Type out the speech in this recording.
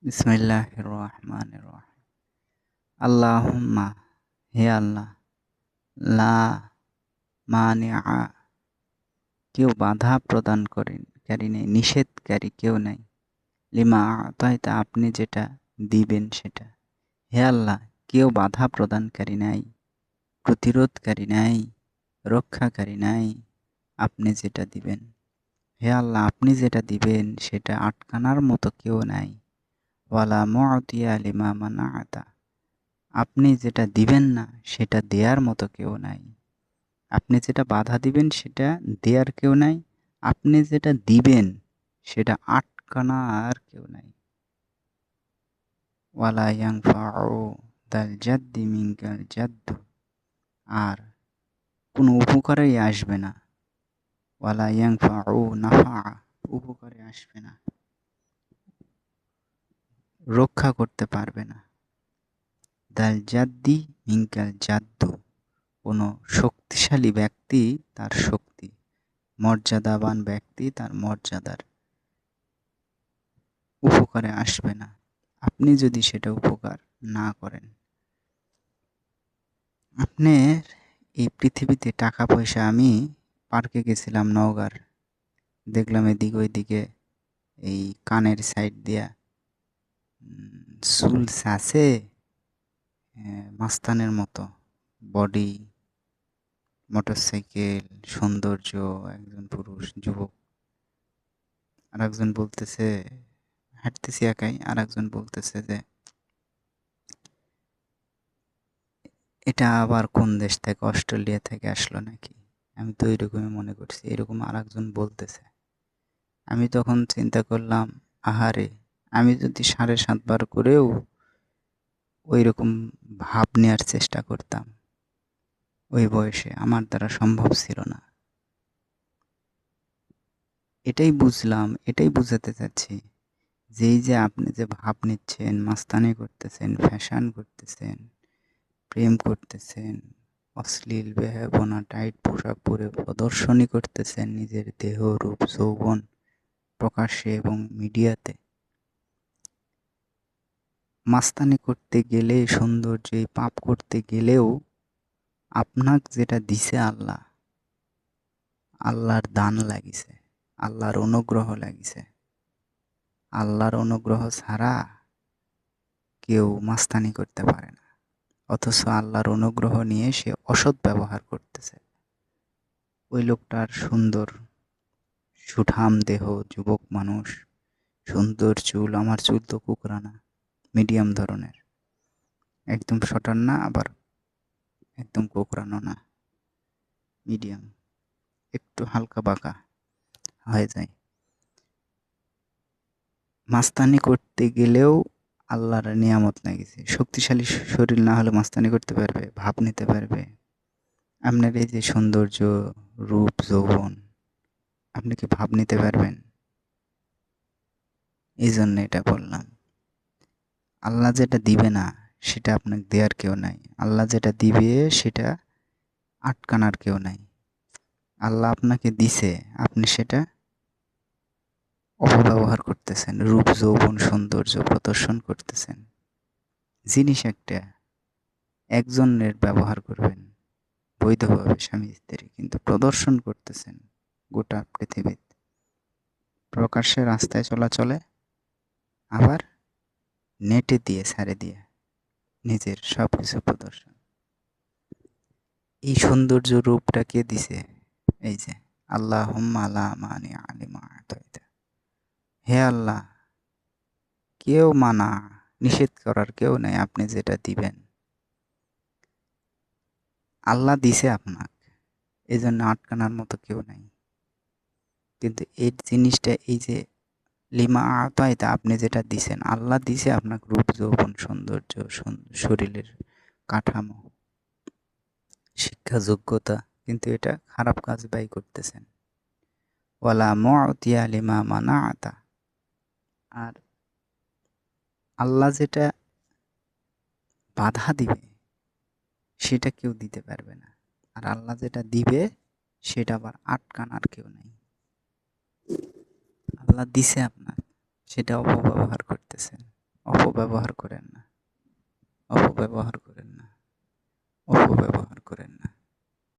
বিসমিল্লাহির রহমানির রহিম। আল্লাহুম্মা, হে আল্লাহ, লা মানিআ, কেউ বাধা প্রদানকারী নেই, নিষেধকারী কেউ নাই। লিমা আতাইতা, আপনি যেটা দিবেন সেটা। হে আল্লাহ, কেউ বাধা প্রদানকারী নাই, প্রতিরোধকারী নাই, রক্ষাকারী নাই। আপনি যেটা দিবেন, হে আল্লাহ, আপনি যেটা দিবেন সেটা আটকানোর মতো কেউ নাই। ওয়ালা মুআতিয়া লিমা মানাআতা, আপনি যেটা দিবেন না সেটা দেয়ার মতো কেউ নাই। আপনি যেটা বাধা দিবেন সেটা দেয়ার কেউ নাই। আপনি যেটা দিবেন সেটা আটকানার কেউ নাই। ওয়ালা ইয়ানফাউ দাল জাদ্দি মিনকাল জাদ্দু, আর কোনো উপকারেই আসবে না। ওয়ালা ইয়ানফাউ নাফা, উপকারে আসবে না, রক্ষা করতে পারবে না। দাল জাদ্দি মিনকাল জাদ্দু, কোনো শক্তিশালী ব্যক্তি তার শক্তি, মর্যাদাবান ব্যক্তি তার মর্যাদার উপকারে আসবে না, আপনি যদি সেটা উপকার না করেন। আপনার এই পৃথিবীতে টাকা পয়সা, আমি পার্কে গেছিলাম নওগাঁর, দেখলাম এদিক ওইদিকে এই কানের সাইড দিয়া চুল আছে মাস্তানের মতো, বডি, মোটরসাইকেল, সৌন্দর্য, একজন পুরুষ যুবক। আর একজন বলতেছে, হাঁটতেছি একাই, আর একজন বলতেছে যে এটা আবার কোন দেশ থেকে, অস্ট্রেলিয়া থেকে আসলো নাকি। আমি তো এরকমই মনে করছি, এরকম আর একজন বলতেছে। আমি তখন চিন্তা করলাম, আহারে, আমি যদি 7.5 বার করেও ওই রকম ভাব নেওয়ার চেষ্টা করতাম ওই বয়সে, আমার দ্বারা সম্ভব ছিল না। এটাই বুঝলাম, এটাই বুঝাতে চাচ্ছি, যেই যে আপনি যে ভাব নিচ্ছেন, মাস্তানি করতেছেন, ফ্যাশন করতেছেন, প্রেম করতেছেন, অশ্লীল বেহায়াপনা, টাইট পোশাক পরে প্রদর্শনী করতেছেন নিজের দেহ, রূপ, যৌবন প্রকাশ্যে এবং মিডিয়াতে। মাস্তানি করতে গেলে, সৌন্দর্য এই পাপ করতে গেলেও আপনাক যেটা দিছে আল্লাহ, আল্লাহর দান লাগিছে, আল্লাহর অনুগ্রহ লাগিছে। আল্লাহর অনুগ্রহ ছাড়া কেউ মাস্তানি করতে পারে না, অথচ আল্লাহর অনুগ্রহ নিয়ে সে অসৎ ব্যবহার করতেছে। ওই লোকটার সুন্দর সুঠাম দেহ, যুবক মানুষ, সুন্দর চুল, আমার চুল তো কুকরানা, মিডিয়াম ধরনের, একদম শটার না, আবার একদম কোকড়ানো না, মিডিয়াম, একটু হালকা বাঁকা হয়ে যায়। মাস্তানি করতে গেলেও আল্লাহর নিয়ামত লাগিছে। শক্তিশালী শরীর না হলে মাস্তানি করতে পারবে, ভাব নিতে পারবে। আপনার এই যে সৌন্দর্য, রূপ, যৌবন, আপনি কি ভাব নিতে পারবেন? এই জন্য এটা বললাম। আল্লাহ যেটা দিবে না সেটা আপনাকে দেওয়ার কেউ নাই। আল্লাহ যেটা দিবে সেটা আটকানোর কেউ নাই। আল্লাহ আপনাকে দিছে, আপনি সেটা অপব্যবহার করতেছেন, রূপ, যৌবন, সৌন্দর্য প্রদর্শন করতেছেন। জিনিস একটা, একজনের ব্যবহার করবেন বৈধভাবে স্বামী স্ত্রী, কিন্তু প্রদর্শন করতেছেন গোটা পৃথিবীতে, প্রকাশ্যে রাস্তায় চলাচলে, আবার নেটে দিয়ে ছাড়ে দিয়ে নিজের সব কিছু প্রদর্শন। এই সৌন্দর্য রূপটা কে দিছে? এই যে আল্লাহুম্মা লা মানিআ লিমা আতাইতা, হে আল্লাহ, কেউ মানা, নিষেধ করার কেউ নেই, আপনি যেটা দিবেন। আল্লাহ দিছে আপনাকে, এই জন্য আটকানোর মতো কেউ নাই। কিন্তু এই জিনিসটা, এই যে লিমা আতাইতা, আপনি যেটা দিছেন, আল্লাহ দিছে আপনাকে রূপ, যৌবন, সৌন্দর্য, শরীরের কাঠামো, শিক্ষা, যোগ্যতা, কিন্তু এটা খারাপ কাজ ব্যয় করতেছেন। ওয়ালা মুআতিয়া লিমা মানাআতা, আর আল্লাহ যেটা বাধা দিবে সেটা কেউ দিতে পারবে না, আর আল্লাহ যেটা দিবে সেটা আবার আটকানোর কেউ নাই। আল্লাহ দিছে আপনার, সেটা অপব্যবহার করতেছেন, অপব্যবহার করেন না। অপব্যবহার